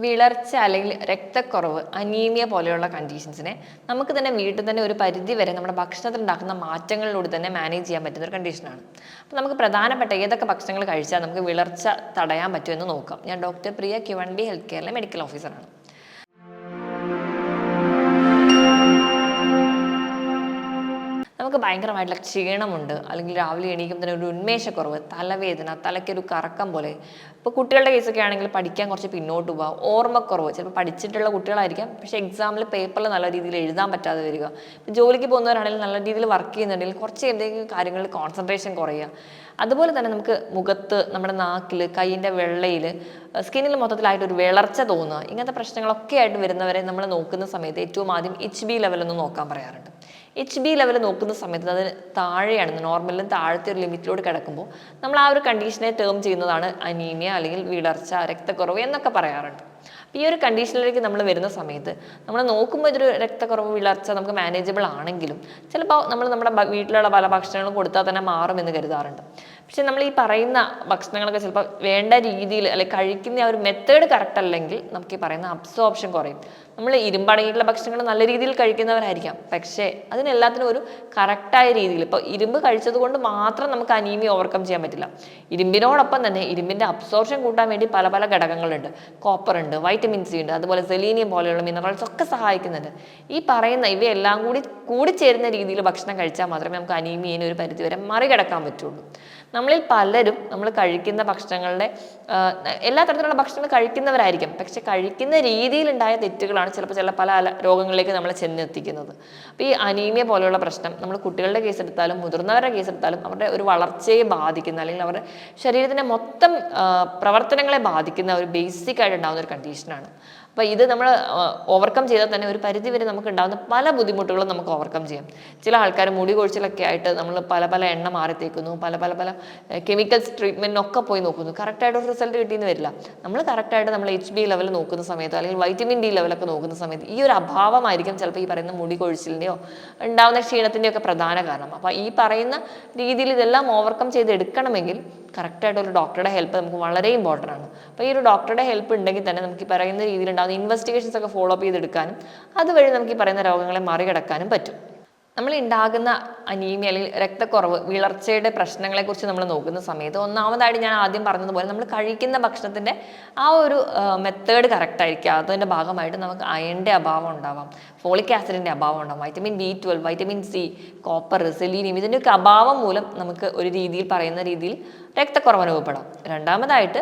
വിളർച്ച അല്ലെങ്കിൽ രക്തക്കുറവ്, അനീമിയ പോലെയുള്ള കണ്ടീഷൻസിനെ നമുക്ക് തന്നെ വീട്ടിൽ തന്നെ ഒരു പരിധി വരെ നമ്മുടെ ഭക്ഷണത്തിൽ ഉണ്ടാക്കുന്ന മാറ്റങ്ങളിലൂടെ തന്നെ മാനേജ് ചെയ്യാൻ പറ്റുന്ന ഒരു കണ്ടീഷനാണ്. അപ്പോൾ നമുക്ക് പ്രധാനപ്പെട്ട ഏതൊക്കെ ഭക്ഷണങ്ങൾ കഴിച്ചാൽ നമുക്ക് വിളർച്ച തടയാൻ പറ്റുമെന്ന് നോക്കാം. ഞാൻ ഡോക്ടർ പ്രിയ ക്യുവണ്ടി ഹെൽത്ത് കെയറിലെ മെഡിക്കൽ ഓഫീസറാണ്. നമുക്ക് ഭയങ്കരമായിട്ടുള്ള ക്ഷീണമുണ്ട്, അല്ലെങ്കിൽ രാവിലെ എണീക്കുമ്പോൾ തന്നെ ഒരു ഉന്മേഷക്കുറവ്, തലവേദന, തലയ്ക്കൊരു കറക്കം പോലെ. ഇപ്പോൾ കുട്ടികളുടെ കേസൊക്കെ ആണെങ്കിൽ പഠിക്കാൻ കുറച്ച് പിന്നോട്ട് പോവുക, ഓർമ്മക്കുറവ്, ചിലപ്പോൾ പഠിച്ചിട്ടുള്ള കുട്ടികളായിരിക്കാം പക്ഷേ എക്സാമിൽ പേപ്പറിൽ നല്ല രീതിയിൽ എഴുതാൻ പറ്റാതെ വരിക. ഇപ്പോൾ ജോലിക്ക് പോകുന്നവരാണെങ്കിൽ നല്ല രീതിയിൽ വർക്ക് ചെയ്യുന്നുണ്ടെങ്കിൽ കുറച്ച് എന്തെങ്കിലും കാര്യങ്ങളിൽ കോൺസെൻട്രേഷൻ കുറയുക. അതുപോലെ തന്നെ നമുക്ക് മുഖത്ത്, നമ്മുടെ നാക്കിൽ, കൈയിൻ്റെ വെള്ളയിൽ, സ്കിന്നിൽ മൊത്തത്തിലായിട്ട് ഒരു വിളർച്ച തോന്നുക, ഇങ്ങനത്തെ പ്രശ്നങ്ങളൊക്കെ ആയിട്ട് വരുന്നവരെ നമ്മൾ നോക്കുന്ന സമയത്ത് ഏറ്റവും ആദ്യം HB ലെവൽ ഒന്ന് നോക്കാൻ പറയാറുണ്ട്. HB ലെവൽ നോക്കുന്ന സമയത്ത് അതിന് താഴെയാണ്, നോർമലിലും താഴത്തെ ഒരു ലിമിറ്റിലോട് കിടക്കുമ്പോൾ നമ്മൾ ആ ഒരു കണ്ടീഷനെ ടേം ചെയ്യുന്നതാണ് അനീമിയ അല്ലെങ്കിൽ വിളർച്ച, രക്തക്കുറവ് എന്നൊക്കെ പറയാറുണ്ട്. ഈ ഒരു കണ്ടീഷനിലേക്ക് നമ്മൾ വരുന്ന സമയത്ത് നമ്മൾ നോക്കുമ്പോൾ ഇതൊരു രക്തക്കുറവ്, വിളർച്ച നമുക്ക് മാനേജബിൾ ആണെങ്കിലും ചിലപ്പോൾ നമ്മൾ നമ്മുടെ വീട്ടിലുള്ള പല ഭക്ഷണങ്ങളും കൊടുത്താൽ തന്നെ മാറുമെന്ന് കരുതാറുണ്ട്. പക്ഷെ നമ്മൾ ഈ പറയുന്ന ഭക്ഷണങ്ങളൊക്കെ ചിലപ്പോൾ വേണ്ട രീതിയിൽ അല്ലെങ്കിൽ കഴിക്കുന്ന ആ ഒരു മെത്തേഡ് കറക്റ്റ് അല്ലെങ്കിൽ നമുക്ക് ഈ പറയുന്ന അബ്സോർപ്ഷൻ കുറയും. നമ്മൾ ഇരുമ്പടങ്ങിയിട്ടുള്ള ഭക്ഷണങ്ങൾ നല്ല രീതിയിൽ കഴിക്കുന്നവരായിരിക്കാം, പക്ഷേ അതിനെല്ലാത്തിനും ഒരു കറക്റ്റായ രീതിയിൽ, ഇപ്പോൾ ഇരുമ്പ് കഴിച്ചത് കൊണ്ട് മാത്രം നമുക്ക് അനീമിയ ഓവർകം ചെയ്യാൻ പറ്റില്ല. ഇരുമ്പിനോടൊപ്പം തന്നെ ഇരുമ്പിൻ്റെ അബ്സോർപ്ഷൻ കൂട്ടാൻ വേണ്ടി പല പല ഘടകങ്ങളുണ്ട്. കോപ്പർ ഉണ്ട്, വൈറ്റമിൻ സി ഉണ്ട്, അതുപോലെ സെലീനിയം പോലെയുള്ള മിനറൽസ് ഒക്കെ സഹായിക്കുന്നുണ്ട്. ഈ പറയുന്ന ഇവയെല്ലാം കൂടിച്ചേരുന്ന രീതിയിൽ ഭക്ഷണം കഴിച്ചാൽ മാത്രമേ നമുക്ക് അനീമിയനെ ഒരു പരിധിവരെ മറികടക്കാൻ പറ്റുള്ളൂ. നമ്മളിൽ പലരും നമ്മൾ കഴിക്കുന്ന ഭക്ഷണങ്ങളുടെ എല്ലാ തരത്തിലുള്ള ഭക്ഷണങ്ങൾ കഴിക്കുന്നവരായിരിക്കും, പക്ഷെ കഴിക്കുന്ന രീതിയിലുണ്ടായ തെറ്റുകളാണ് ചിലപ്പോൾ പല രോഗങ്ങളിലേക്ക് നമ്മളെ ചെന്നെത്തിക്കുന്നത്. അപ്പോൾ ഈ അനീമിയ പോലെയുള്ള പ്രശ്നം നമ്മൾ കുട്ടികളുടെ കേസ് എടുത്താലും മുതിർന്നവരുടെ കേസ് എടുത്താലും അവരുടെ ഒരു വളർച്ചയെ ബാധിക്കുന്ന, അല്ലെങ്കിൽ അവരുടെ ശരീരത്തിൻ്റെ മൊത്തം പ്രവർത്തനങ്ങളെ ബാധിക്കുന്ന ഒരു ബേസിക് ആയിട്ട് ഉണ്ടാകുന്ന ഒരു കണ്ടീഷനാണ്. അപ്പോൾ ഇത് നമ്മൾ ഓവർകം ചെയ്താൽ തന്നെ ഒരു പരിധി വരെ നമുക്ക് ഉണ്ടാകുന്ന പല ബുദ്ധിമുട്ടുകളും നമുക്ക് ഓവർകം ചെയ്യാം. ചില ആൾക്കാർ മുടി കൊഴിച്ചിലൊക്കെ ആയിട്ട് നമ്മൾ പല എണ്ണ മാറി തേക്കുന്നു, പല കെമിക്കൽസ് ട്രീറ്റ്മെൻറ്റിനൊക്കെ പോയി നോക്കുന്നു, കറക്റ്റായിട്ടൊരു റിസൾട്ട് കിട്ടിയെന്ന് വരില്ല. നമ്മൾ കറക്റ്റായിട്ട് നമ്മൾ HB ലെവൽ നോക്കുന്ന സമയത്ത്, അല്ലെങ്കിൽ വൈറ്റമിൻ D ലെവലൊക്കെ നോക്കുന്ന സമയത്ത് ഈ ഒരു അഭാവമായിരിക്കും ചിലപ്പോൾ ഈ പറയുന്ന മുടി കൊഴിച്ചിലിൻ്റെയോ ഉണ്ടാകുന്ന ക്ഷീണത്തിൻ്റെയോ ഒക്കെ പ്രധാന കാരണം. അപ്പോൾ ഈ പറയുന്ന രീതിയിൽ ഇതെല്ലാം ഓവർകം ചെയ്തെടുക്കണമെങ്കിൽ കറക്റ്റായിട്ടൊരു ഡോക്ടറുടെ ഹെൽപ്പ് നമുക്ക് വളരെ ഇമ്പോർട്ടൻ്റ് ആണ്. അപ്പോൾ ഈ ഒരു ഡോക്ടറുടെ ഹെൽപ്പ് ഉണ്ടെങ്കിൽ തന്നെ നമുക്ക് ഈ പറയുന്ന രീതിയിലുണ്ടാകുന്ന ഇൻവെസ്റ്റിഗേഷൻസ് ഒക്കെ ഫോളോ അപ്പ് ചെയ്തെടുക്കാനും അതുവഴി നമുക്ക് ഈ പറയുന്ന രോഗങ്ങളെ മറികടക്കാനും പറ്റും. നമ്മൾ ഉണ്ടാകുന്ന അനീമിയ അല്ലെങ്കിൽ രക്തക്കുറവ്, വിളർച്ചയുടെ പ്രശ്നങ്ങളെക്കുറിച്ച് നമ്മൾ നോക്കുന്ന സമയത്ത് ഒന്നാമതായിട്ട് ഞാൻ ആദ്യം പറഞ്ഞതുപോലെ നമ്മൾ കഴിക്കുന്ന ഭക്ഷണത്തിൻ്റെ ആ ഒരു മെത്തേഡ് കറക്റ്റ് ആയിരിക്കുക. അതിൻ്റെ ഭാഗമായിട്ട് നമുക്ക് അയണിൻ്റെ അഭാവം ഉണ്ടാവാം, ഫോളിക് ആസിഡിൻ്റെ അഭാവം ഉണ്ടാവും, vitamin B12, vitamin C, copper, selenium, ഇതിൻ്റെയൊക്കെ അഭാവം മൂലം നമുക്ക് ഒരു രീതിയിൽ പറയുന്ന രീതിയിൽ രക്തക്കുറവ് അനുഭവപ്പെടാം. രണ്ടാമതായിട്ട്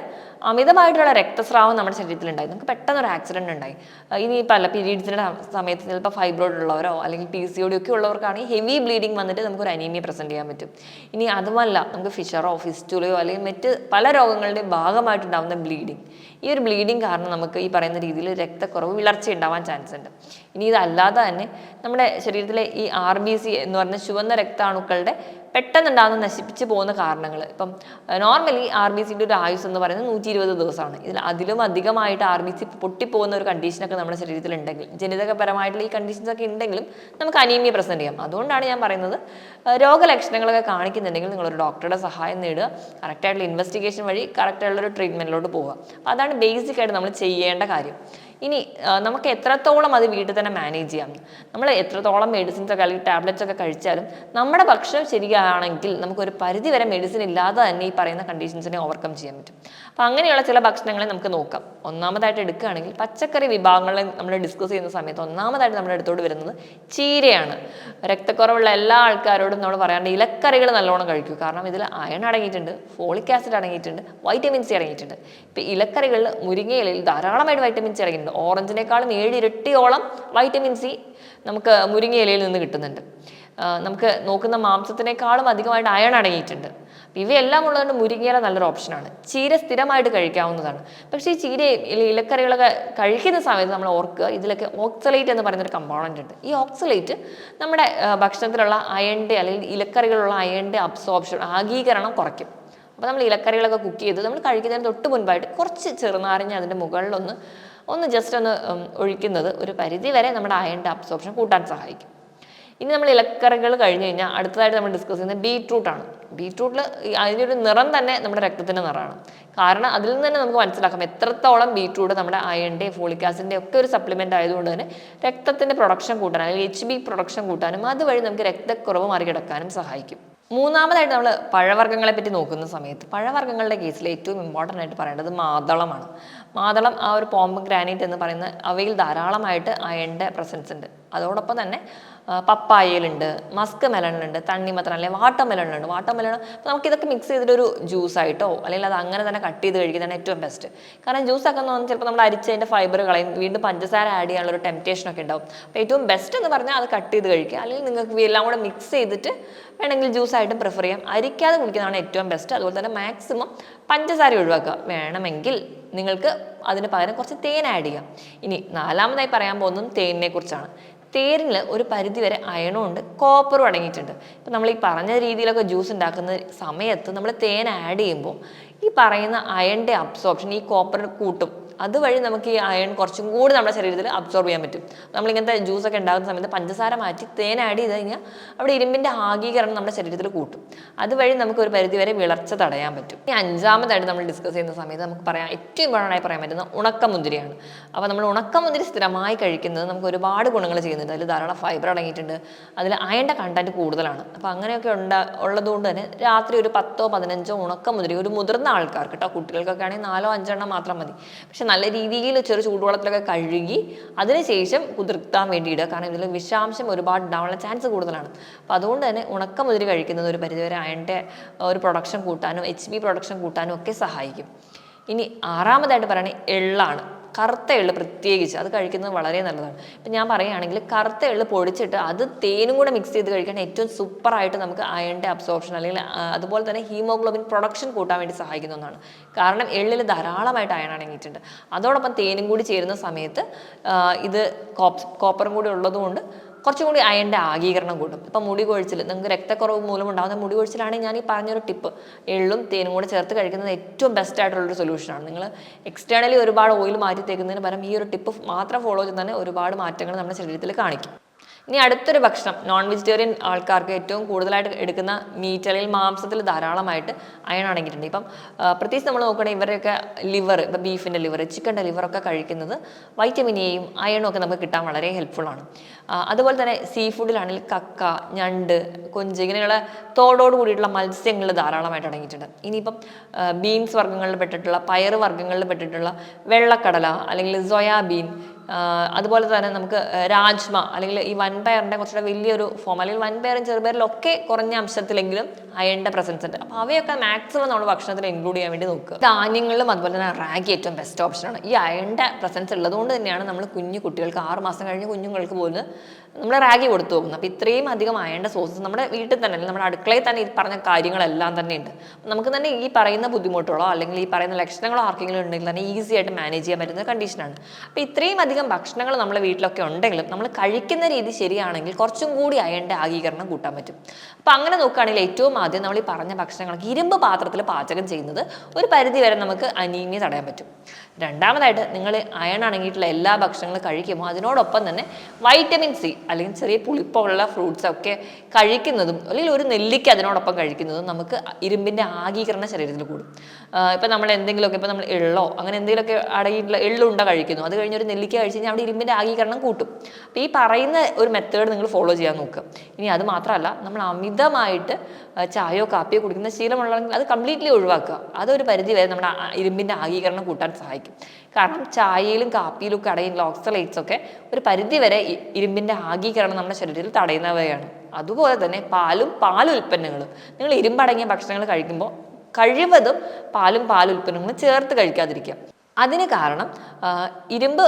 അമിതമായിട്ടുള്ള രക്തസ്രാവം നമ്മുടെ ശരീരത്തിലുണ്ടായി, നമുക്ക് പെട്ടെന്നൊരു ആക്സിഡൻറ്റ് ഉണ്ടായി, ഇനി പല പീരീഡ്സിൻ്റെ സമയത്ത് ചിലപ്പോൾ ഫൈബ്രോയിഡ് ഉള്ളവരോ അല്ലെങ്കിൽ PCOD ഒക്കെ ഉള്ളവർക്കാണെങ്കിൽ ഹെവി ബ്ലീഡിങ് വന്നിട്ട് നമുക്കൊരു അനീമിയ പ്രസൻറ്റ് ചെയ്യാൻ പറ്റും. ഇനി അതുമല്ല നമുക്ക് ഫിഷറോ ഫിസ്റ്റുലയോ അല്ലെങ്കിൽ മറ്റ് പല രോഗങ്ങളുടെയും ഭാഗമായിട്ടുണ്ടാകുന്ന ബ്ലീഡിങ്, ഈ ഒരു ബ്ലീഡിങ് കാരണം നമുക്ക് ഈ പറയുന്ന രീതിയിൽ രക്തക്കുറവ്, വിളർച്ച ഉണ്ടാവാൻ ചാൻസ് ഉണ്ട്. ഇനി ഇതല്ലാതെ തന്നെ നമ്മുടെ ശരീരത്തിലെ ഈ RBC എന്ന് പറഞ്ഞ ചുവന്ന രക്താണുക്കളുടെ പെട്ടെന്നുണ്ടാകുന്ന നശിപ്പിച്ച് പോകുന്ന കാരണങ്ങൾ, ഇപ്പം നോർമലി RBCയുടെ ഒരു ആയുസ് എന്ന് പറയുന്നത് 120 ദിവസമാണ്. അതിലും അധികമായിട്ട് RBC പൊട്ടിപ്പോകുന്ന ഒരു കണ്ടീഷനൊക്കെ നമ്മുടെ ശരീരത്തിൽ ഉണ്ടെങ്കിൽ, ജനിതകപരമായിട്ടുള്ള ഈ കണ്ടീഷൻസ് ഒക്കെ ഉണ്ടെങ്കിലും നമുക്ക് അനീമിയ പ്രസന്റ് ചെയ്യാം. അതുകൊണ്ടാണ് ഞാൻ പറയുന്നത്, രോഗലക്ഷണങ്ങളൊക്കെ കാണിക്കുന്നുണ്ടെങ്കിൽ നിങ്ങളൊരു ഡോക്ടറുടെ സഹായം നേടുക, കറക്റ്റായിട്ടുള്ള ഇൻവെസ്റ്റിഗേഷൻ വഴി കറക്റ്റായിട്ടുള്ളൊരു ട്രീറ്റ്മെൻറ്റിലോട്ട് പോവുക. അപ്പോൾ അതാണ് ബേസിക് ആയിട്ട് നമ്മൾ ചെയ്യേണ്ട കാര്യം. ഇനി നമുക്ക് എത്രത്തോളം അത് വീട്ടിൽ തന്നെ മാനേജ് ചെയ്യാം, നമ്മൾ എത്രത്തോളം മെഡിസിൻസ് ഒക്കെ അല്ലെങ്കിൽ ടാബ്ലറ്റ്സ് ഒക്കെ കഴിച്ചാലും നമ്മുടെ ഭക്ഷണം ശരിയാണെങ്കിൽ നമുക്കൊരു പരിധി വരെ മെഡിസിൻ ഇല്ലാതെ തന്നെ ഈ പറയുന്ന കണ്ടീഷൻസിനെ ഓവർകം ചെയ്യാൻ പറ്റും. അപ്പോൾ അങ്ങനെയുള്ള ചില ഭക്ഷണങ്ങളെ നമുക്ക് നോക്കാം. ഒന്നാമതായിട്ട് എടുക്കുകയാണെങ്കിൽ പച്ചക്കറി വിഭാഗങ്ങളെ നമ്മൾ ഡിസ്കസ് ചെയ്യുന്ന സമയത്ത് ഒന്നാമതായിട്ട് നമ്മുടെ അടുത്തോട്ട് വരുന്നത് ചീരയാണ്. രക്തക്കുറവുള്ള എല്ലാ ആൾക്കാരോടും നമ്മൾ പറയാറുണ്ട് ഇലക്കറികൾ നല്ലോണം കഴിക്കൂ, കാരണം ഇതിൽ അയൺ അടങ്ങിയിട്ടുണ്ട്, ഫോളിക് ആസിഡ് അടങ്ങിയിട്ടുണ്ട്, വൈറ്റമിൻ സി അടങ്ങിയിട്ടുണ്ട്. ഇപ്പോൾ ഇലക്കറികളിൽ മുരിങ്ങയിലയിൽ ധാരാളമായിട്ട് വൈറ്റമിൻ സി അടങ്ങിയിട്ടുണ്ട്. ഓറഞ്ചിനേക്കാളും 7 ഇരട്ടിയോളം വൈറ്റമിൻ സി നമുക്ക് മുരിങ്ങയിലയിൽ നിന്ന് കിട്ടുന്നുണ്ട്. നമുക്ക് നോക്കുന്ന മാംസത്തിനേക്കാളും അധികമായിട്ട് അയൺ അടങ്ങിയിട്ടുണ്ട്. ഇവയെല്ലാം ഉള്ളതുകൊണ്ട് മുരിങ്ങയില നല്ലൊരു ഓപ്ഷനാണ്. ചീര സ്ഥിരമായിട്ട് കഴിക്കാവുന്നതാണ്. പക്ഷേ ഈ ചീര ഇലക്കറികളൊക്കെ കഴിക്കുന്ന സമയത്ത് നമ്മൾ ഓർക്കുക, ഇതിലൊക്കെ ഓക്സലേറ്റ് എന്ന് പറയുന്നൊരു കമ്പോണൻ്റ് ഉണ്ട്. ഈ ഓക്സലേറ്റ് നമ്മുടെ ഭക്ഷണത്തിലുള്ള അയണിൻ്റെ അല്ലെങ്കിൽ ഇലക്കറികളുള്ള അയണിൻ്റെ അബ്സോർപ്ഷൻ, ആഗീകരണം കുറയ്ക്കും. അപ്പോൾ നമ്മൾ ഇലക്കറികളൊക്കെ കുക്ക് ചെയ്ത് നമ്മൾ കഴിക്കുന്നതിന് തൊട്ട് മുൻപായിട്ട് കുറച്ച് ചെറുനാരങ്ങ അതിൻ്റെ മുകളിലൊന്ന് ജസ്റ്റ് ഒന്ന് ഒഴിക്കുന്നത് ഒരു പരിധി വരെ നമ്മുടെ അയണിൻ്റെ അബ്സോർപ്ഷൻ കൂട്ടാൻ സഹായിക്കും. ഇനി നമ്മൾ ഇലക്കറികൾ കഴിഞ്ഞ് കഴിഞ്ഞാൽ അടുത്തതായിട്ട് നമ്മൾ ഡിസ്കസ് ചെയ്യുന്നത് ബീറ്റ്റൂട്ടാണ്. ബീറ്റ്റൂട്ടിൽ അതിൻ്റെ ഒരു നിറം തന്നെ നമ്മുടെ രക്തത്തിൻ്റെ നിറമാണ്. കാരണം അതിൽ നിന്ന് തന്നെ നമുക്ക് മനസ്സിലാക്കാം എത്രത്തോളം ബീറ്റ്റൂട്ട് നമ്മുടെ അയണിൻ്റെ ഫോളിക് ആസിഡിൻ്റെ ഒക്കെ ഒരു സപ്ലിമെൻ്റ് ആയതുകൊണ്ട് തന്നെ രക്തത്തിൻ്റെ പ്രൊഡക്ഷൻ കൂട്ടാനും അല്ലെങ്കിൽ HB പ്രൊഡക്ഷൻ കൂട്ടാനും അതുവഴി നമുക്ക് രക്തക്കുറവ് മറികടക്കാനും സഹായിക്കും. മൂന്നാമതായിട്ട് നമ്മൾ പഴവർഗ്ഗങ്ങളെ പറ്റി നോക്കുന്ന സമയത്ത് പഴവർഗ്ഗങ്ങളുടെ കേസിൽ ഏറ്റവും ഇമ്പോർട്ടൻ്റ് ആയിട്ട് പറയേണ്ടത് മാതളമാണ്. മാതളം ആ ഒരു പോംഗ്രാനൈറ്റ് എന്ന് പറയുന്ന അവയിൽ ധാരാളമായിട്ട് അയണിൻ്റെ പ്രസൻസ് ഉണ്ട്. അതോടൊപ്പം തന്നെ പപ്പായയിലുണ്ട്, മസ്ക് മെലണിലുണ്ട്, തണ്ണിമത്തൻ അല്ലെങ്കിൽ വാട്ടർമെലണിലുണ്ട്. വാട്ടർമെലൺ അപ്പോൾ നമുക്കിതൊക്കെ മിക്സ് ചെയ്തിട്ടൊരു ജ്യൂസായിട്ടോ അല്ലെങ്കിൽ അത് അങ്ങനെ തന്നെ കട്ട് ചെയ്ത് കഴിക്കുന്നതാണ് ഏറ്റവും ബെസ്റ്റ്. കാരണം ജ്യൂസ് ആക്കുന്ന ചിലപ്പോൾ നമ്മൾ അരിച്ചതിൻ്റെ ഫൈബർ കളയും, വീണ്ടും പഞ്ചസാര ആഡ് ചെയ്യാനുള്ള ഒരു ടെംപ്റ്റേഷനൊക്കെ ഉണ്ടാവും. അപ്പോൾ ഏറ്റവും ബെസ്റ്റ് എന്ന് പറഞ്ഞാൽ അത് കട്ട് ചെയ്ത് കഴിക്കുക. അല്ലെങ്കിൽ നിങ്ങൾക്ക് എല്ലാം കൂടെ മിക്സ് ചെയ്തിട്ട് വേണമെങ്കിൽ ജ്യൂസായിട്ടും പ്രിഫർ ചെയ്യാം. അരിക്കാതെ കുടിക്കുന്നതാണ് ഏറ്റവും ബെസ്റ്റ്. അതുപോലെ തന്നെ മാക്സിമം പഞ്ചസാര ഒഴിവാക്കുക. വേണമെങ്കിൽ നിങ്ങൾക്ക് അതിന് പകരം കുറച്ച് തേൻ ആഡ് ചെയ്യാം. ഇനി നാലാമതായി പറയാൻ പോകുന്നതും തേനിനെ കുറിച്ചാണ്. തേനിൽ ഒരു പരിധിവരെ അയണും ഉണ്ട്, കോപ്പറും അടങ്ങിയിട്ടുണ്ട്. ഇപ്പം നമ്മൾ ഈ പറഞ്ഞ രീതിയിലൊക്കെ ജ്യൂസ് ഉണ്ടാക്കുന്ന സമയത്ത് നമ്മൾ തേൻ ആഡ് ചെയ്യുമ്പോൾ ഈ പറയുന്ന അയണിൻ്റെ അബ്സോർപ്ഷൻ ഈ കോപ്പർ കൂട്ടും. അതുവഴി നമുക്ക് ഈ അയൺ കുറച്ചും കൂടി നമ്മുടെ ശരീരത്തിൽ അബ്സോർബ് ചെയ്യാൻ പറ്റും. നമ്മളിങ്ങനത്തെ ജ്യൂസൊക്കെ ഉണ്ടാകുന്ന സമയത്ത് പഞ്ചസാര മാറ്റി തേൻ ആഡ് ചെയ്ത് കഴിഞ്ഞാൽ അവിടെ ഇരുമ്പിൻ്റെ ആഗീകരണം നമ്മുടെ ശരീരത്തിൽ കൂട്ടും. അതുവഴി നമുക്ക് ഒരു പരിധിവരെ വിളർച്ച തടയാൻ പറ്റും. ഈ അഞ്ചാമതായിട്ട് നമ്മൾ ഡിസ്കസ് ചെയ്യുന്ന സമയത്ത് നമുക്ക് പറയാം ഏറ്റവും ഇമ്പോർട്ടൻ്റ് ആയി പറയാൻ പറ്റുന്ന ഉണക്കമുന്തിരിയാണ്. അപ്പോൾ നമ്മൾ ഉണക്കമുന്തിരി സ്ഥിരമായി കഴിക്കുന്നത് നമുക്ക് ഒരുപാട് ഗുണങ്ങൾ ചെയ്യുന്നുണ്ട്. അതിൽ ധാരാളം ഫൈബർ അടങ്ങിയിട്ടുണ്ട്, അതിൽ അയണിൻ്റെ കണ്ടന്റ് കൂടുതലാണ്. അപ്പോൾ അങ്ങനെയൊക്കെ ഉള്ളതുകൊണ്ട് തന്നെ രാത്രി ഒരു 10-15 ഉണക്കമുന്തിരി ഒരു മുതിർന്ന ആൾക്കാർക്ക് കേട്ടോ, കുട്ടികൾക്കൊക്കെ ആണെങ്കിൽ 4-5 എണ്ണം മാത്രം മതി. പക്ഷെ നല്ല രീതിയിൽ ചെറു ചൂടുവെള്ളത്തിലൊക്കെ കഴുകി അതിനുശേഷം കുതിർത്താൻ വേണ്ടി ഇടുക. കാരണം ഇതിൽ വിഷാംശം ഒരുപാട് ഉണ്ടാവാനുള്ള ചാൻസ് കൂടുതലാണ്. അപ്പോൾ അതുകൊണ്ട് തന്നെ ഉണക്കമുതിരി കഴിക്കുന്നത് ഒരു പരിധിവരെ അയണിൻ്റെ ഒരു പ്രൊഡക്ഷൻ കൂട്ടാനും HB പ്രൊഡക്ഷൻ കൂട്ടാനും ഒക്കെ സഹായിക്കും. ഇനി ആറാമതായിട്ട് പറയുന്നത് എള്ളാണ്. കറുത്ത എള്ള് പ്രത്യേകിച്ച് അത് കഴിക്കുന്നത് വളരെ നല്ലതാണ്. ഇപ്പം ഞാൻ പറയുകയാണെങ്കിൽ കറുത്ത എള്ള് പൊടിച്ചിട്ട് അത് തേനും കൂടെ മിക്സ് ചെയ്ത് കഴിക്കാൻ ഏറ്റവും സൂപ്പറായിട്ട് നമുക്ക് അയണിൻ്റെ അബ്സോർപ്ഷൻ അല്ലെങ്കിൽ അതുപോലെ തന്നെ ഹീമോഗ്ലോബിൻ പ്രൊഡക്ഷൻ കൂട്ടാൻ വേണ്ടി സഹായിക്കുന്ന ഒന്നാണ്. കാരണം എള്ളിൽ ധാരാളമായിട്ട് അയൺ അടങ്ങിയിട്ടുണ്ട്. അതോടൊപ്പം തേനും കൂടി ചേരുന്ന സമയത്ത് ഇത് കോപ്പറും കൂടി ഉള്ളതുകൊണ്ട് കുറച്ചും കൂടി അയണിൻ്റെ ആഗീകരണം കൂട്ടും. ഇപ്പം മുടി കൊഴിച്ചിൽ, നിങ്ങൾക്ക് രക്തക്കുറവ് മൂലം ഉണ്ടാകുന്ന മുടി കൊഴിച്ചിലാണെങ്കിൽ ഞാൻ ഈ പറഞ്ഞൊരു ടിപ്പ് എള്ളും തേനും കൂടെ ചേർത്ത് കഴിക്കുന്നത് ഏറ്റവും ബെസ്റ്റ് ആയിട്ടുള്ളൊരു സൊല്യൂഷനാണ്. നിങ്ങൾ എക്സ്റ്റേണലി ഒരുപാട് ഓയിൽ മാറ്റി തേക്കുന്നതിന് പകരം ഈ ഒരു ടിപ്പ് മാത്രം ഫോളോ ചെയ്ത് തന്നെ ഒരുപാട് മാറ്റങ്ങൾ നമ്മുടെ ശരീരത്തിൽ കാണിക്കും. ഇനി അടുത്തൊരു ഭക്ഷണം, നോൺ വെജിറ്റേറിയൻ ആൾക്കാർക്ക് ഏറ്റവും കൂടുതലായിട്ട് എടുക്കുന്ന മീറ്റ് അല്ലെങ്കിൽ മാംസത്തിൽ ധാരാളമായിട്ട് അയൺ അടങ്ങിയിട്ടുണ്ട്. ഇപ്പം പ്രത്യേകിച്ച് നമ്മൾ നോക്കുകയാണെങ്കിൽ ഇവരെയൊക്കെ ലിവർ, ഇപ്പം ബീഫിൻ്റെ ലിവർ, ചിക്കൻ്റെ ലിവറൊക്കെ കഴിക്കുന്നത് വൈറ്റമിൻ എയും അയണും ഒക്കെ നമുക്ക് കിട്ടാൻ വളരെ ഹെൽപ്ഫുള്ളാണ്. അതുപോലെ തന്നെ സീ ഫുഡിലാണെങ്കിൽ കക്ക, ഞണ്ട്, കൊഞ്ച് ഇങ്ങനെയുള്ള തോടോട് കൂടിയിട്ടുള്ള മത്സ്യങ്ങൾ ധാരാളമായിട്ട് അടങ്ങിയിട്ടുണ്ട്. ഇനിയിപ്പം ബീൻസ് വർഗ്ഗങ്ങളിൽ പെട്ടിട്ടുള്ള, പയറ് വർഗ്ഗങ്ങളിൽ പെട്ടിട്ടുള്ള വെള്ളക്കടല അല്ലെങ്കിൽ സോയാബീൻ, അതുപോലെ തന്നെ നമുക്ക് രാജ്മ അല്ലെങ്കിൽ ഈ വൻപയറിൻ്റെ കുറച്ചുകൂടെ വലിയൊരു ഫോം അല്ലെങ്കിൽ വൻപയറും ചെറുപയറിലൊക്കെ കുറഞ്ഞ അംശത്തിലെങ്കിലും അയണിൻ്റെ പ്രസൻസ് ഉണ്ട്. അപ്പോൾ അവയൊക്കെ മാക്സിമം നമ്മൾ ഭക്ഷണത്തിൽ ഇൻക്ലൂഡ് ചെയ്യാൻ വേണ്ടി നോക്കുക. ധാന്യങ്ങളിലും അതുപോലെ തന്നെ റാഗി ഏറ്റവും ബെസ്റ്റ് ഓപ്ഷനാണ്. ഈ അയണിൻ്റെ പ്രസൻസ് ഉള്ളതുകൊണ്ട് തന്നെയാണ് നമ്മൾ കുഞ്ഞു കുട്ടികൾക്ക് 6 മാസം കഴിഞ്ഞ് കുഞ്ഞുങ്ങൾക്ക് പോലും നമ്മൾ റാഗി കൊടുത്തു പോകുന്നത്. അപ്പോൾ ഇത്രയും അധികം അയണിൻ്റെ സോഴ്സസ് നമ്മുടെ വീട്ടിൽ തന്നെ അല്ലെങ്കിൽ നമ്മുടെ അടുക്കളയിൽ തന്നെ ഈ പറഞ്ഞ കാര്യങ്ങളെല്ലാം തന്നെ ഉണ്ട്. നമുക്ക് തന്നെ ഈ പറയുന്ന ബുദ്ധിമുട്ടുകളോ അല്ലെങ്കിൽ ഈ പറയുന്ന ലക്ഷണങ്ങളോ ആർക്കെങ്കിലും ഉണ്ടെങ്കിൽ തന്നെ ഈസി ആയിട്ട് മാനേജ് ചെയ്യാൻ പറ്റുന്ന കണ്ടീഷനാണ്. അപ്പോൾ ഇത്രയും അധികം ഭക്ഷണങ്ങൾ നമ്മുടെ വീട്ടിലൊക്കെ ഉണ്ടെങ്കിലും നമ്മൾ കഴിക്കുന്ന രീതി ശരിയാണെങ്കിൽ കുറച്ചും കൂടി അയണിൻ്റെ ആഗീകരണം കൂട്ടാൻ പറ്റും. അപ്പോൾ അങ്ങനെ നോക്കുകയാണെങ്കിൽ ഏറ്റവും ആദ്യം നമ്മൾ ഈ പറഞ്ഞ ഭക്ഷണങ്ങൾക്ക് ഇരുമ്പ് പാത്രത്തിൽ പാചകം ചെയ്യുന്നത് ഒരു പരിധി വരെ നമുക്ക് അനീമിയ തടയാൻ പറ്റും. രണ്ടാമതായിട്ട് നിങ്ങൾ അയൺ അടങ്ങിയിട്ടുള്ള എല്ലാ ഭക്ഷണങ്ങളും കഴിക്കുമ്പോൾ അതിനോടൊപ്പം തന്നെ വൈറ്റമിൻ സി അല്ലെങ്കിൽ ചെറിയ പുളിപ്പുള്ള ഫ്രൂട്ട്സ് ഒക്കെ കഴിക്കുന്നതും അല്ലെങ്കിൽ ഒരു നെല്ലിക്ക അതിനോടൊപ്പം കഴിക്കുന്നതും നമുക്ക് ഇരുമ്പിൻ്റെ ആഗീകരണം ശരീരത്തിൽ കൂടും. ഇപ്പം നമ്മൾ എന്തെങ്കിലുമൊക്കെ ഇപ്പം നമ്മൾ എള്ളോ അങ്ങനെ എന്തെങ്കിലുമൊക്കെ അടങ്ങിയിട്ടുള്ള എള്ളുണ്ട കഴിക്കുന്നു, അത് കഴിഞ്ഞ് ഒരു നെല്ലിക്ക കഴിച്ച് കഴിഞ്ഞാൽ അവിടെ ഇരുമ്പിൻ്റെ ആഗീകരണം കൂട്ടും. അപ്പോൾ ഈ പറയുന്ന ഒരു മെത്തേഡ് നിങ്ങൾ ഫോളോ ചെയ്യാൻ നോക്കുക. ഇനി അത് മാത്രമല്ല, നമ്മൾ അമിതമായിട്ട് ചായയോ കാപ്പിയോ കുടിക്കുന്ന ശീലമുള്ളതെങ്കിൽ അത് കംപ്ലീറ്റ്ലി ഒഴിവാക്കുക. അതൊരു പരിധി വരെ നമ്മുടെ ഇരുമ്പിൻ്റെ ആഗീകരണം കൂട്ടാൻ സഹായിക്കും. കാരണം ചായയിലും കാപ്പിയിലും ഒക്കെ അടങ്ങിയിട്ടുള്ള ഓക്സലേറ്റ്സ് ഒക്കെ ഒരു പരിധി വരെ ഇരുമ്പിൻ്റെ ആഗീകരണം നമ്മുടെ ശരീരത്തിൽ തടയുന്നവയാണ്. അതുപോലെ തന്നെ പാലുൽപ്പന്നങ്ങളും നിങ്ങൾ ഇരുമ്പടങ്ങിയ ഭക്ഷണങ്ങൾ കഴിക്കുമ്പോൾ കഴിവതും പാലുൽപ്പന്നങ്ങളും ചേർത്ത് കഴിക്കാതിരിക്കുക. അതിന് കാരണം ഇരുമ്പ്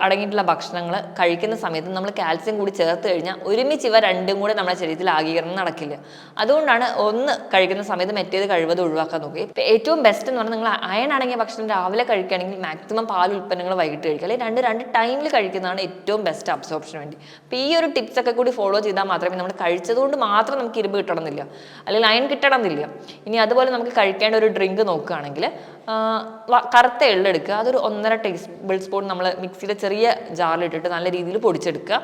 അടങ്ങിയിട്ടുള്ള ഭക്ഷണങ്ങൾ കഴിക്കുന്ന സമയത്ത് നമ്മൾ കാൽസ്യം കൂടി ചേർത്ത് കഴിഞ്ഞാൽ ഒരുമിച്ച് ഇവ രണ്ടും കൂടെ നമ്മുടെ ശരീരത്തിൽ ആഗീകരണം നടക്കില്ല. അതുകൊണ്ടാണ് ഒന്ന് കഴിക്കുന്ന സമയത്ത് മറ്റേത് കഴിവതും ഒഴിവാക്കാൻ നോക്കുക. ഇപ്പം ഏറ്റവും ബെസ്റ്റ് എന്ന് പറഞ്ഞാൽ നിങ്ങൾ അയൺ അടങ്ങിയ ഭക്ഷണം രാവിലെ കഴിക്കുകയാണെങ്കിൽ മാക്സിമം ഉൽപ്പന്നങ്ങൾ വൈകിട്ട് കഴിക്കുക, അല്ലെങ്കിൽ രണ്ട് ടൈമിൽ കഴിക്കുന്നതാണ് ഏറ്റവും ബെസ്റ്റ് അബ്സോർപ്ഷന് വേണ്ടി. അപ്പോൾ ഈ ഒരു ടിപ്സ് ഒക്കെ കൂടി ഫോളോ ചെയ്താൽ മാത്രമേ നമ്മൾ കഴിച്ചതുകൊണ്ട് മാത്രം നമുക്ക് ഇരുമ്പ് കിട്ടണമെന്നില്ല അല്ലെങ്കിൽ അയൺ കിട്ടണമെന്നില്ല. ഇനി അതുപോലെ നമുക്ക് കഴിക്കേണ്ട ഒരു ഡ്രിങ്ക് നോക്കുകയാണെങ്കിൽ കറുത്ത എള്ളെടുക്കുക, അതൊരു 1.5 ടേബിൾ സ്പൂൺ നമ്മൾ മിക്സിയുടെ ചെറിയ ജാറിലിട്ടിട്ട് നല്ല രീതിയിൽ പൊടിച്ചെടുക്കുക.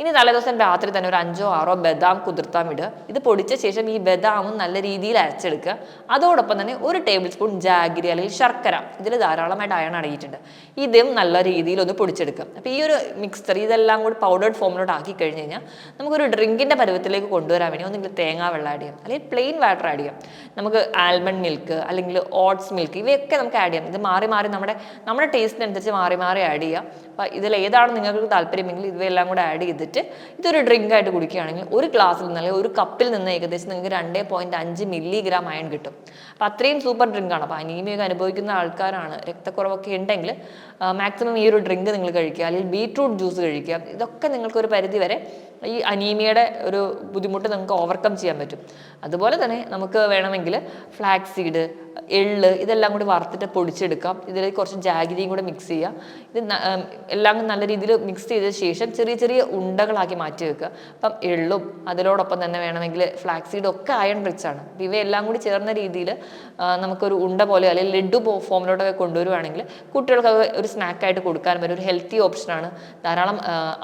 ഇനി തലേദിവസം രാത്രി തന്നെ ഒരു 5-6 ബദാം കുതിർത്താൻ വിടുക. ഇത് പൊടിച്ച ശേഷം ഈ ബദാമും നല്ല രീതിയിൽ അരച്ചെടുക്കുക. അതോടൊപ്പം തന്നെ 1 ടേബിൾ സ്പൂൺ ജാഗരി അല്ലെങ്കിൽ ശർക്കര, ഇതിൽ ധാരാളമായിട്ട് അയൺ അടങ്ങിയിട്ടുണ്ട്, ഇതും നല്ല രീതിയിൽ ഒന്ന് പൊടിച്ചെടുക്കുക. അപ്പോൾ ഈ ഒരു മിക്സ്ചർ ഇതെല്ലാം കൂടി പൗഡേർഡ് ഫോമിലോട്ട് ആക്കി കഴിഞ്ഞ് കഴിഞ്ഞാൽ നമുക്കൊരു ഡ്രിങ്കിൻ്റെ പരുവത്തിലേക്ക് കൊണ്ടുവരാൻ വേണ്ടി ഒന്നെങ്കിൽ തേങ്ങാ വെള്ളം ആഡ് ചെയ്യാം, അല്ലെങ്കിൽ പ്ലെയിൻ വാട്ടർ ആഡ് ചെയ്യാം. നമുക്ക് ആൽമണ്ട് മിൽക്ക് അല്ലെങ്കിൽ ഓട്സ് മിൽക്ക് ഇവയൊക്കെ നമുക്ക് ആഡ് ചെയ്യാം. ഇത് മാറി മാറി നമ്മുടെ ടേസ്റ്റിനനുസരിച്ച് മാറി മാറി ആഡ് ചെയ്യാം. അപ്പോൾ ഇതിൽ ഏതാണ് നിങ്ങൾക്ക് താല്പര്യമെങ്കിൽ ഇവയെല്ലാം കൂടെ ആഡ് ചെയ്തിട്ട് ഇതൊരു ഡ്രിങ്ക് ആയിട്ട് കുടിക്കുകയാണെങ്കിൽ 1 ഗ്ലാസ്സിൽ നിന്ന് അല്ലെങ്കിൽ 1 കപ്പിൽ നിന്ന് ഏകദേശം നിങ്ങൾക്ക് 2.5 മില്ലിഗ്രാം അയൺ കിട്ടും. അപ്പോൾ അത്രയും സൂപ്പർ ഡ്രിങ്കാണ്. അപ്പോൾ അനീമിയൊക്കെ അനുഭവിക്കുന്ന ആൾക്കാരാണ്, രക്തക്കുറവൊക്കെ ഉണ്ടെങ്കിൽ മാക്സിമം ഈ ഒരു ഡ്രിങ്ക് നിങ്ങൾ കഴിക്കുക, അല്ലെങ്കിൽ ബീട്രൂട്ട് ജ്യൂസ് കഴിക്കുക. ഇതൊക്കെ നിങ്ങൾക്കൊരു പരിധി വരെ ഈ അനീമിയയുടെ ഒരു ബുദ്ധിമുട്ട് നിങ്ങൾക്ക് ഓവർകം ചെയ്യാൻ പറ്റും. അതുപോലെ തന്നെ നമുക്ക് വേണമെങ്കിൽ ഫ്ലാക്സ് സീഡ്, എള്ള് ഇതെല്ലാം കൂടി വറുത്തിട്ട് പൊടിച്ചെടുക്കാം. ഇതിലേക്ക് കുറച്ച് ജാഗരിയും കൂടെ മിക്സ് ചെയ്യുക. ഇത് എല്ലാം നല്ല രീതിയിൽ മിക്സ് ചെയ്ത ശേഷം ചെറിയ ചെറിയ ഉണ്ടകളാക്കി മാറ്റി വെക്കുക. അപ്പം എള്ളും അതിനോടൊപ്പം തന്നെ വേണമെങ്കിൽ ഫ്ലാക്സ് സീഡും ഒക്കെ അയൺ റിച്ച് ആണ്. അപ്പം ഇവയെല്ലാം കൂടി ചേർന്ന രീതിയിൽ നമുക്കൊരു ഉണ്ട പോലെ അല്ലെങ്കിൽ ലഡു ഫോമിലോട്ടൊക്കെ കൊണ്ടുവരുവാണെങ്കിൽ കുട്ടികൾക്കൊക്കെ ഒരു സ്നാക്കായിട്ട് കൊടുക്കാനും പറ്റും. ഒരു ഹെൽത്തി ഓപ്ഷനാണ്. ധാരാളം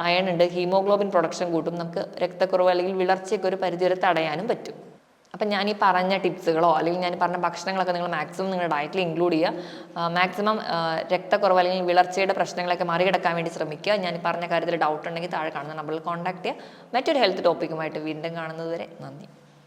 അയൺ ഉണ്ട്, ഹീമോഗ്ലോബിൻ പ്രൊഡക്ഷൻ കൂട്ടും, നമുക്ക് രക്തക്കുറവ് അല്ലെങ്കിൽ വിളർച്ചയൊക്കെ ഒരു പരിധിവരെ തടയാനും പറ്റും. അപ്പം ഞാൻ ഈ പറഞ്ഞ ടിപ്സുകളോ അല്ലെങ്കിൽ ഞാൻ പറഞ്ഞ ഭക്ഷണങ്ങളൊക്കെ നിങ്ങൾ മാക്സിമം നിങ്ങളുടെ ഡയറ്റിൽ ഇൻക്ലൂഡ് ചെയ്യുക. മാക്സിമം രക്തക്കുറവ് അല്ലെങ്കിൽ വിളർച്ചയുടെ പ്രശ്നങ്ങളൊക്കെ മറികടക്കാൻ വേണ്ടി ശ്രമിക്കുക. ഞാൻ പറഞ്ഞ കാര്യത്തിൽ ഡൗട്ട് ഉണ്ടെങ്കിൽ താഴെ കാണുന്ന നമ്പറിൽ കോൺടാക്ട് ചെയ്യുക. മറ്റൊരു ഹെൽത്ത് ടോപ്പിക്കുമായിട്ട് വീണ്ടും കാണുന്നത് വരെ നന്ദി.